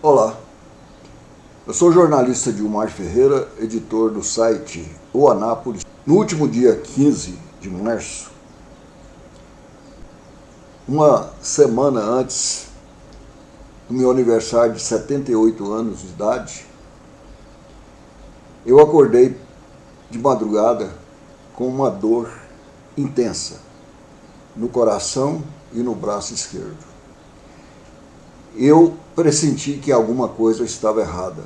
Olá, eu sou o jornalista Dilmar Ferreira, editor do site O Anápolis. No último dia 15 de março, uma semana antes do meu aniversário de 78 anos de idade, eu acordei de madrugada com uma dor intensa no coração e no braço esquerdo. Eu pressenti que alguma coisa estava errada.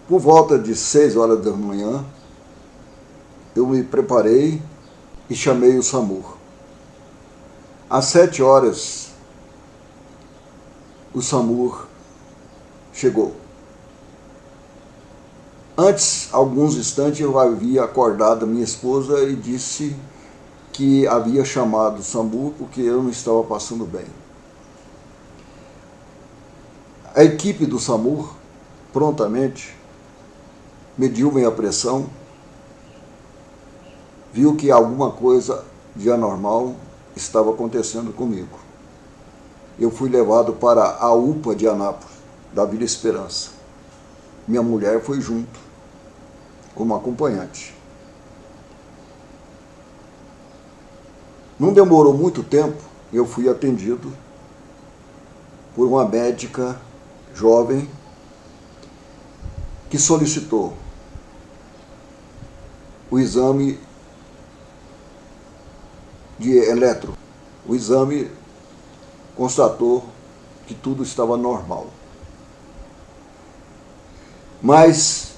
Por volta de 6 horas da manhã, eu me preparei e chamei o SAMU. Às 7 horas, o SAMU chegou. Antes, alguns instantes, eu havia acordado a minha esposa e disse que havia chamado o SAMU porque eu não estava passando bem. A equipe do SAMU prontamente mediu minha pressão, viu que alguma coisa de anormal estava acontecendo comigo. Eu fui levado para a UPA de Anápolis, da Vila Esperança. Minha mulher foi junto, como acompanhante. Não demorou muito tempo, eu fui atendido por uma médica jovem que solicitou o exame de eletro. O exame constatou que tudo estava normal. Mas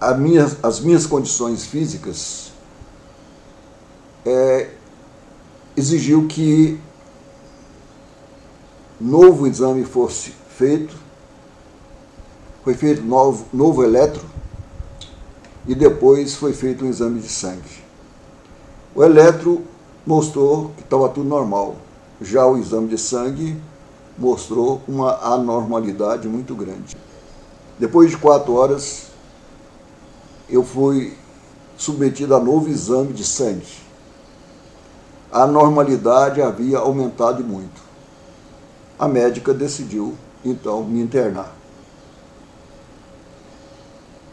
as minhas condições físicas exigiu que novo exame fosse feito. Foi feito novo eletro e depois foi feito um exame de sangue. O eletro mostrou que estava tudo normal. Já o exame de sangue mostrou uma anormalidade muito grande. Depois de 4 horas, eu fui submetido a novo exame de sangue. A anormalidade havia aumentado muito. A médica decidiu, então, me internar.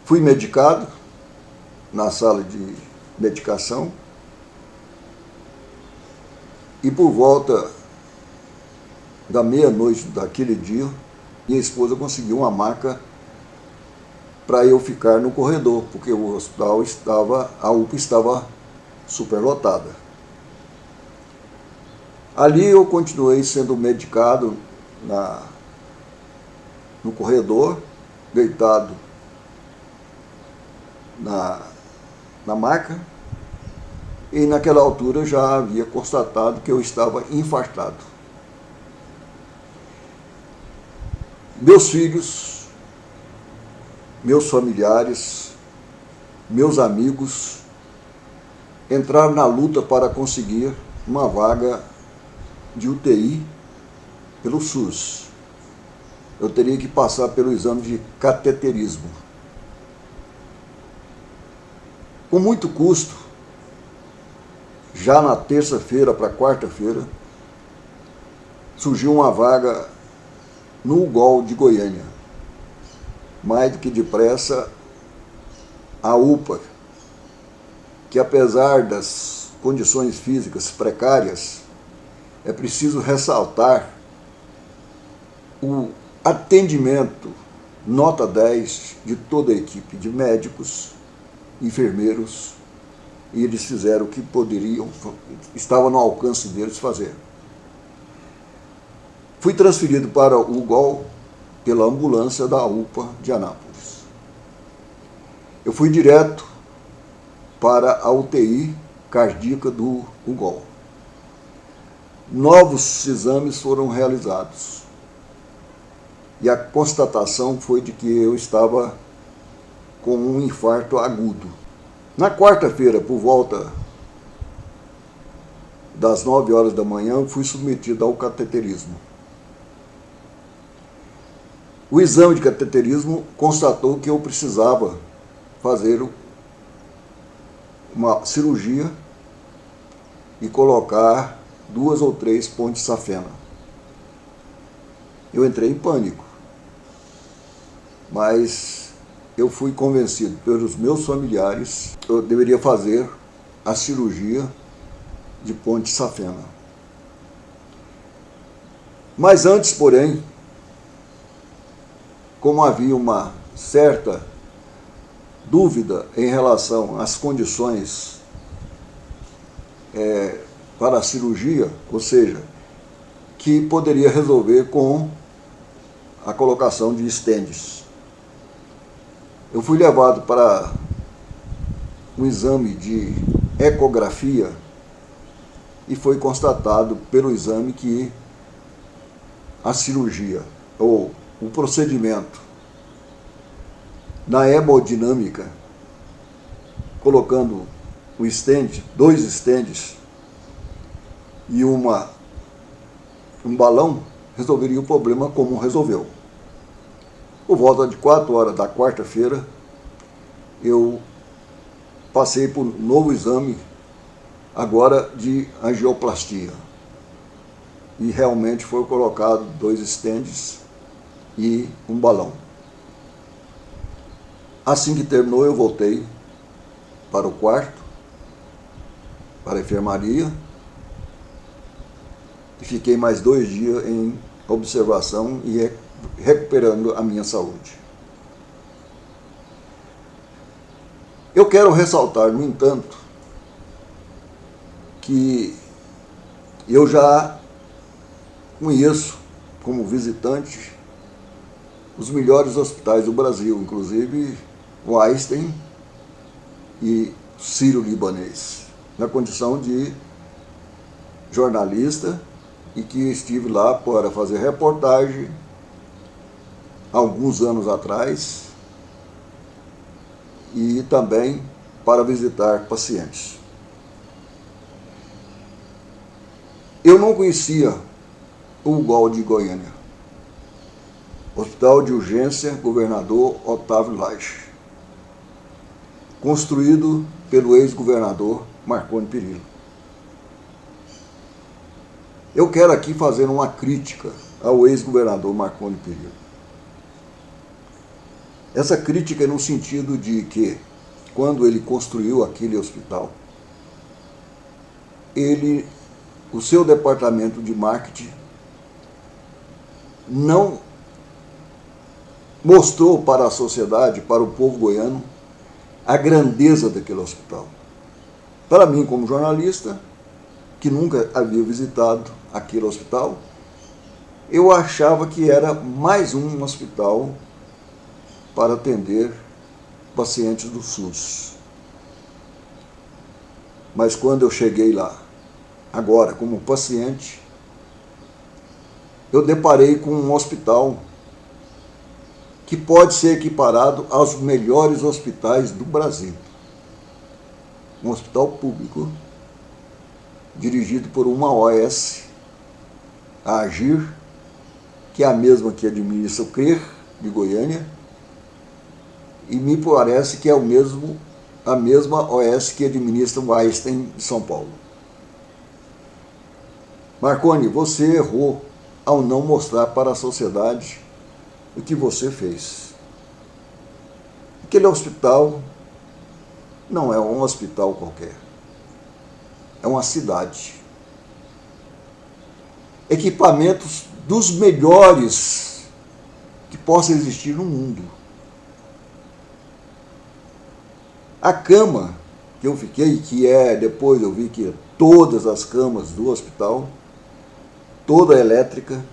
Fui medicado na sala de medicação e por volta da meia-noite daquele dia, minha esposa conseguiu uma maca para eu ficar no corredor, porque o hospital a UPA estava superlotada. Ali eu continuei sendo medicado no corredor, deitado na maca, e naquela altura eu já havia constatado que eu estava infartado. Meus filhos, meus familiares, meus amigos entraram na luta para conseguir uma vaga de UTI pelo SUS. Eu teria que passar pelo exame de cateterismo. Com muito custo, já na terça-feira para quarta-feira, surgiu uma vaga no UGOL de Goiânia. Mais do que depressa, a UPA, que apesar das condições físicas precárias, é preciso ressaltar o atendimento nota 10 de toda a equipe de médicos, enfermeiros, e eles fizeram o que poderiam, estava no alcance deles fazer. Fui transferido para o UGOL pela ambulância da UPA de Anápolis. Eu fui direto para a UTI cardíaca do UGOL. Novos exames foram realizados e a constatação foi de que eu estava com um infarto agudo. Na quarta-feira, por volta das 9 horas da manhã, eu fui submetido ao cateterismo. O exame de cateterismo constatou que eu precisava fazer uma cirurgia e colocar 2 ou 3 pontes de safena. eu entrei em pânico. Mas eu fui convencido pelos meus familiares que eu deveria fazer a cirurgia de ponte safena. Mas antes, porém, como havia uma certa dúvida em relação às condições para a cirurgia, ou seja, que poderia resolver com a colocação de stents. Eu fui levado para um exame de ecografia e foi constatado pelo exame que a cirurgia, ou o procedimento na hemodinâmica, colocando o stent, 2 stents e um balão, resolveria o problema como resolveu. Por volta de 4 horas da quarta-feira, eu passei por um novo exame, agora de angioplastia. E realmente foi colocado 2 stents e um balão. Assim que terminou, eu voltei para o quarto, para a enfermaria, e fiquei mais 2 dias em observação e recuperando a minha saúde. Eu quero ressaltar, no entanto, que eu já conheço, como visitante, os melhores hospitais do Brasil, inclusive o Einstein e Sírio-Libanês, na condição de jornalista, e que estive lá para fazer reportagem alguns anos atrás e também para visitar pacientes. Eu não conhecia o UGOL de Goiânia, Hospital de Urgência Governador Otávio Lage, construído pelo ex-governador Marconi Perillo. Eu quero aqui fazer uma crítica ao ex-governador Marconi Perillo. Essa crítica é no sentido de que, quando ele construiu aquele hospital, o seu departamento de marketing não mostrou para a sociedade, para o povo goiano, a grandeza daquele hospital. Para mim, como jornalista, que nunca havia visitado aquele hospital, eu achava que era mais um hospital para atender pacientes do SUS. Mas quando eu cheguei lá, agora como paciente, eu deparei com um hospital que pode ser equiparado aos melhores hospitais do Brasil. Um hospital público, dirigido por uma OS, a Agir, que é a mesma que administra o CRER de Goiânia, e me parece que é a mesma OS que administra o Einstein de São Paulo. Marconi, você errou ao não mostrar para a sociedade o que você fez. Aquele hospital não é um hospital qualquer. É uma cidade. Equipamentos dos melhores que possa existir no mundo. A cama que eu fiquei, depois eu vi que todas as camas do hospital, toda elétrica,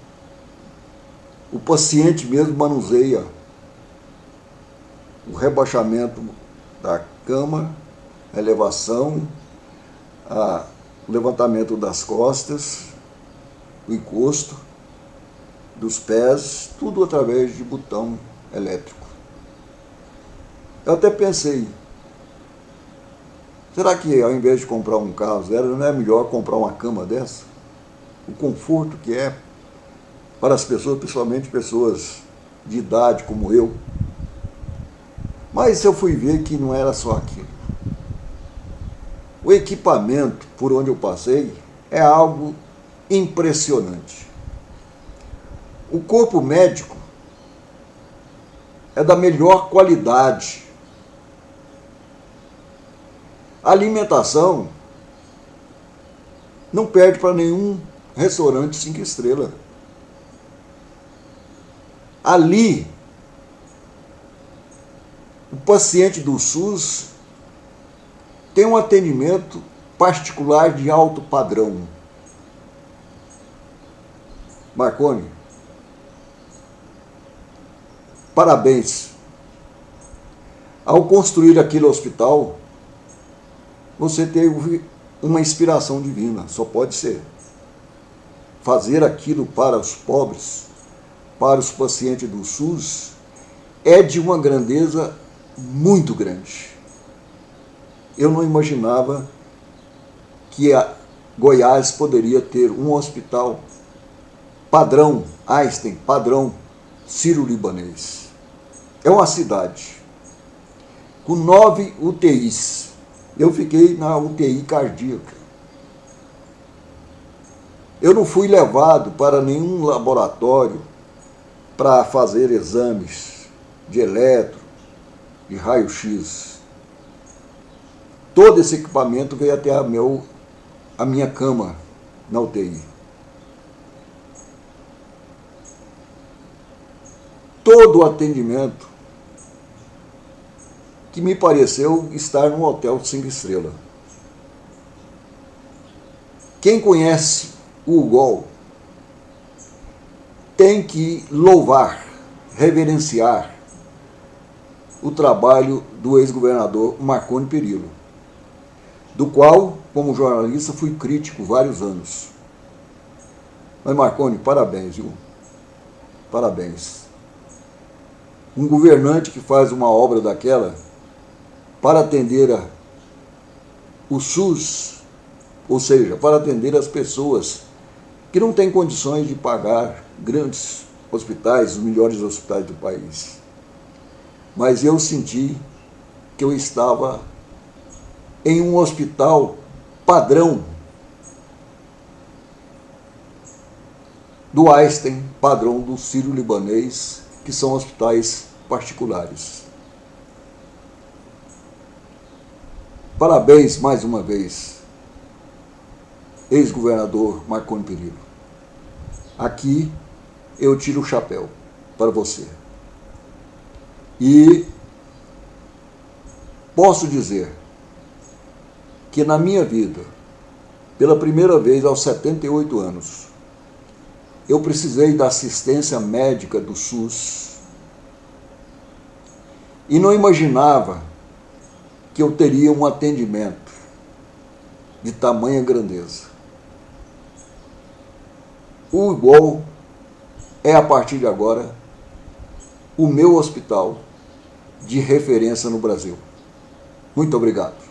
o paciente mesmo manuseia o rebaixamento da cama, a elevação, o levantamento das costas, o encosto dos pés, tudo através de botão elétrico. Eu até pensei, será que ao invés de comprar um carro zero, não é melhor comprar uma cama dessa? O conforto que é para as pessoas, principalmente pessoas de idade como eu. Mas eu fui ver que não era só aquilo. O equipamento por onde eu passei é algo impressionante. O corpo médico é da melhor qualidade. A alimentação não perde para nenhum restaurante 5 estrelas. Ali, o paciente do SUS tem um atendimento particular de alto padrão. Marconi, parabéns. Ao construir aquele hospital, você teve uma inspiração divina, só pode ser. Fazer aquilo para os pobres, para os pacientes do SUS, é de uma grandeza muito grande. Eu não imaginava que a Goiás poderia ter um hospital padrão Einstein, padrão sírio-libanês. É uma cidade com 9 UTIs. Eu fiquei na UTI cardíaca. Eu não fui levado para nenhum laboratório para fazer exames de eletro, de raio-x. Todo esse equipamento veio até a minha cama na UTI. Todo o atendimento que me pareceu estar num hotel 5 estrelas. Quem conhece o UGOL tem que louvar, reverenciar o trabalho do ex-governador Marconi Perillo, do qual, como jornalista, fui crítico vários anos. Mas, Marconi, parabéns, viu? Parabéns. Um governante que faz uma obra daquela para atender o SUS, ou seja, para atender as pessoas que não têm condições de pagar grandes hospitais, os melhores hospitais do país. Mas eu senti que eu estava em um hospital padrão do Einstein, padrão do sírio-libanês, que são hospitais particulares. Parabéns mais uma vez, ex-governador Marconi Perillo. Aqui eu tiro o chapéu para você. E posso dizer que na minha vida, pela primeira vez aos 78 anos, eu precisei da assistência médica do SUS e não imaginava que eu teria um atendimento de tamanha grandeza. O UGOL é, a partir de agora, o meu hospital de referência no Brasil. Muito obrigado.